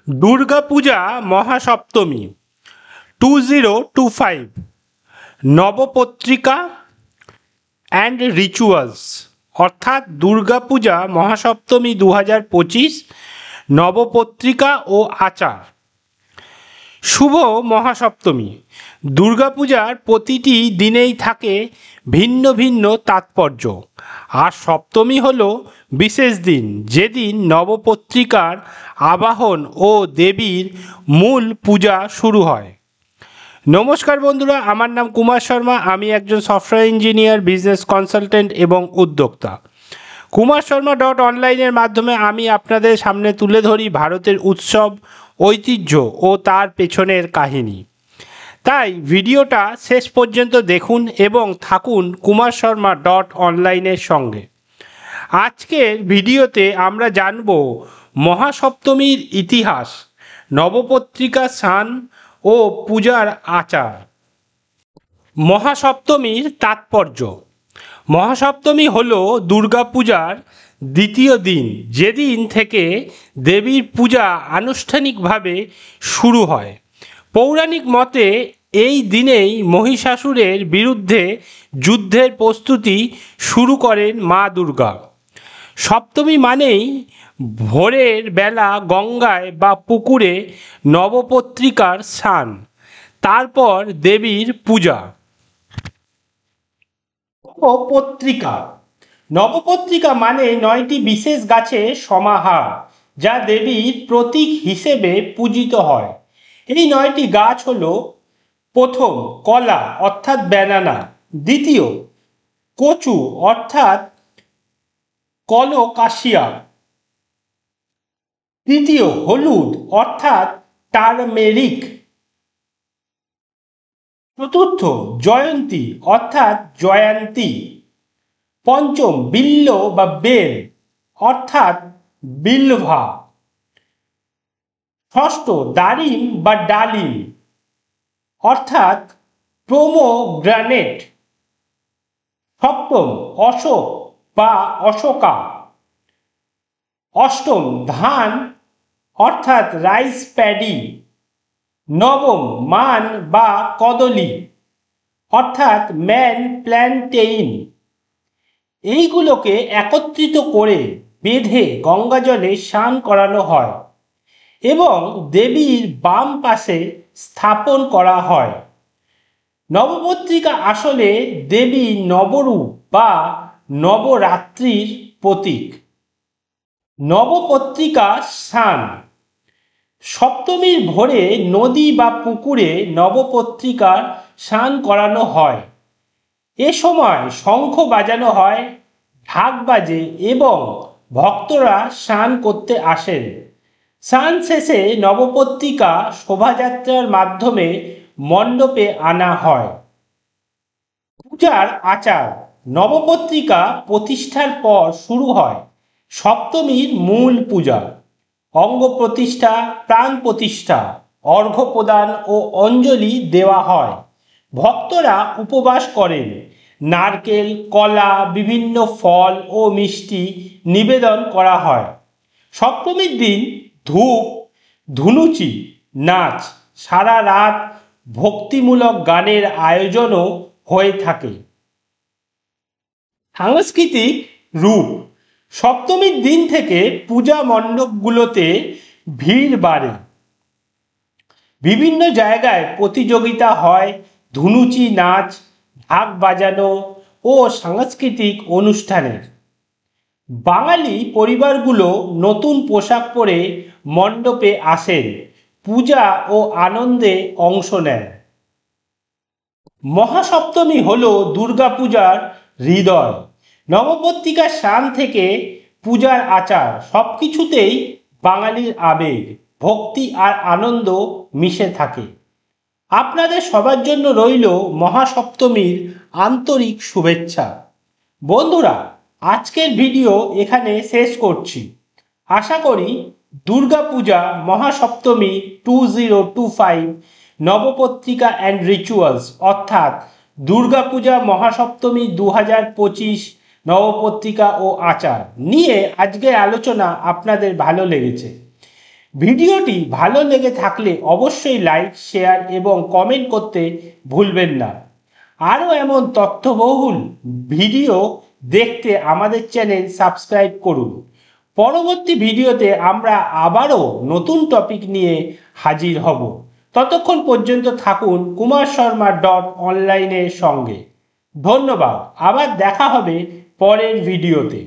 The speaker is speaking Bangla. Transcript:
Durga Puja Mahasaptami 2025 Nabapatrika and rituals অর্থাৎ দুর্গাপূজা মহাসপ্তমী 2025 নবপত্রিকা ও আচার। শুভ মহাসপ্তমী। দুর্গাপূজার প্রতিটি দিনেই থাকে ভিন্ন ভিন্ন তাৎপর্য, আর সপ্তমী হল বিশেষ দিন, যেদিন নবপত্রিকার আবাহন ও দেবীর মূল পূজা শুরু হয়। নমস্কার বন্ধুরা, আমার নাম কুমার শর্মা। আমি একজন সফটওয়্যার ইঞ্জিনিয়ার, বিজনেস কনসালটেন্ট এবং উদ্যোক্তা। কুমার শর্মা অনলাইনের মাধ্যমে আমি আপনাদের সামনে তুলে ধরি ভারতের উৎসব, ঐতিহ্য ও তার পেছনের কাহিনী। তাই ভিডিওটা শেষ পর্যন্ত দেখুন এবং থাকুন কুমার শর্মা অনলাইনের সঙ্গে। আজকের ভিডিওতে আমরা জানব মহাসপ্তমীর ইতিহাস, নবপত্রিকা স্নান ও পূজার আচার। মহাসপ্তমীর তাৎপর্য। মহাসপ্তমী হল দুর্গাপূজার দ্বিতীয় দিন, যেদিন থেকে দেবীর পূজা আনুষ্ঠানিকভাবে শুরু হয়। পৌরাণিক মতে এই দিনেই মহিষাসুরের বিরুদ্ধে যুদ্ধের প্রস্তুতি শুরু করেন মা দুর্গা। সপ্তমী মানেই ভোরের বেলা গঙ্গায় বা পুকুরে নবপত্রিকার স্নান, তারপর দেবীর পূজা। নবপত্রিকা। নবপত্রিকা মানে 9টি বিশেষ গাছের সমাহার, যা দেবীর প্রতীক হিসেবে পূজিত হয়। এই 9টি গাছ হলো: প্রথম কলা অর্থাৎ ব্যানানা, দ্বিতীয় কচু অর্থাৎ কলোকাসিয়া, তৃতীয় হলুদ অর্থাৎ টারমেরিক, চতুর্থ জয়ন্তী অর্থাৎ জয়ান্তী, পঞ্চম বিল্ল বা বেল অর্থাৎ বিল্ভা, ষষ্ঠ দারিম বা ডালিম অর্থাৎ প্রোমোগ্রানেট, সপ্তম অশোক বা অশোকা, অষ্টম ধান অর্থাৎ রাইস প্যাডি, নবম মান বা কদলী অর্থাৎ ম্যান প্ল্যান্টেইন। এইগুলোকে একত্রিত করে বেঁধে গঙ্গাজলে স্নান করানো হয় এবং দেবীর বাম পাশে স্থাপন করা হয়। নবপত্রিকা আসলে দেবী নবরূপ বা নবরাত্রির প্রতীক। নবপত্রিকা স্নান। সপ্তমীর ভোরে নদী বা পুকুরে নবপত্রিকার স্নান করানো হয়। এ সময় শঙ্খ বাজানো হয়, ঢাক বাজে এবং ভক্তরা স্নান করতে আসেন। স্নান শেষে নবপত্রিকা শোভাযাত্রার মাধ্যমে মণ্ডপে আনা হয়। পূজার আচার। নবপত্রিকা প্রতিষ্ঠার পর শুরু হয় সপ্তমীর মূল পূজা। অঙ্গ প্রতিষ্ঠা, প্রাণ প্রতিষ্ঠা, অর্ঘ্য প্রদান ও অঞ্জলি দেওয়া হয়। ভক্তরা উপবাস করেন। নারকেল, কলা, বিভিন্ন ফল ও মিষ্টি নিবেদন করা হয়। সপ্তমীর দিন ধূপ, ধুনুচি, নাচ, সারা রাত ভক্তিমূলক গানের আয়োজনও হয়ে থাকে। সাংস্কৃতিক রূপ। সপ্তমীর দিন থেকে পূজা মণ্ডপগুলোতে ভিড় বাড়ে। বিভিন্ন জায়গায় প্রতিযোগিতা হয়, ধুনুচি নাচ, ঢাক বাজানো ও সাংস্কৃতিক অনুষ্ঠানের। বাঙালি পরিবারগুলো নতুন পোশাক পরে মণ্ডপে আসেন, পূজা ও আনন্দে অংশ নেয়। মহাসপ্তমী হল দুর্গাপূজার হৃদয়। নবপত্রিকার স্নান থেকে পূজার আচার, সবকিছুতেই বাঙালির আবেগ, ভক্তি আর আনন্দ মিশে থাকে। আপনাদের সবার জন্য রইল মহাসপ্তমীর আন্তরিক শুভেচ্ছা। বন্ধুরা, আজকের ভিডিও এখানে শেষ করছি। আশা করি দুর্গাপূজা মহাসপ্তমী 2025 নবপত্রিকা অ্যান্ড রিচুয়ালস অর্থাৎ দুর্গাপূজা মহাসপ্তমী 2025 নবপত্রিকা ও আচার নিয়ে আজকের আলোচনা আপনাদের ভালো লেগেছে। ভিডিওটি ভালো লেগে থাকলে অবশ্যই লাইক, শেয়ার এবং কমেন্ট করতে ভুলবেন না। আরও এমন তথ্যবহুল ভিডিও দেখতে আমাদের চ্যানেল সাবস্ক্রাইব করুন। পরবর্তী ভিডিওতে আমরা আবারও নতুন টপিক নিয়ে হাজির হব। ততক্ষণ পর্যন্ত থাকুন kumarsharma.online এর সঙ্গে। ধন্যবাদ। আবার দেখা হবে পরের ভিডিওতে।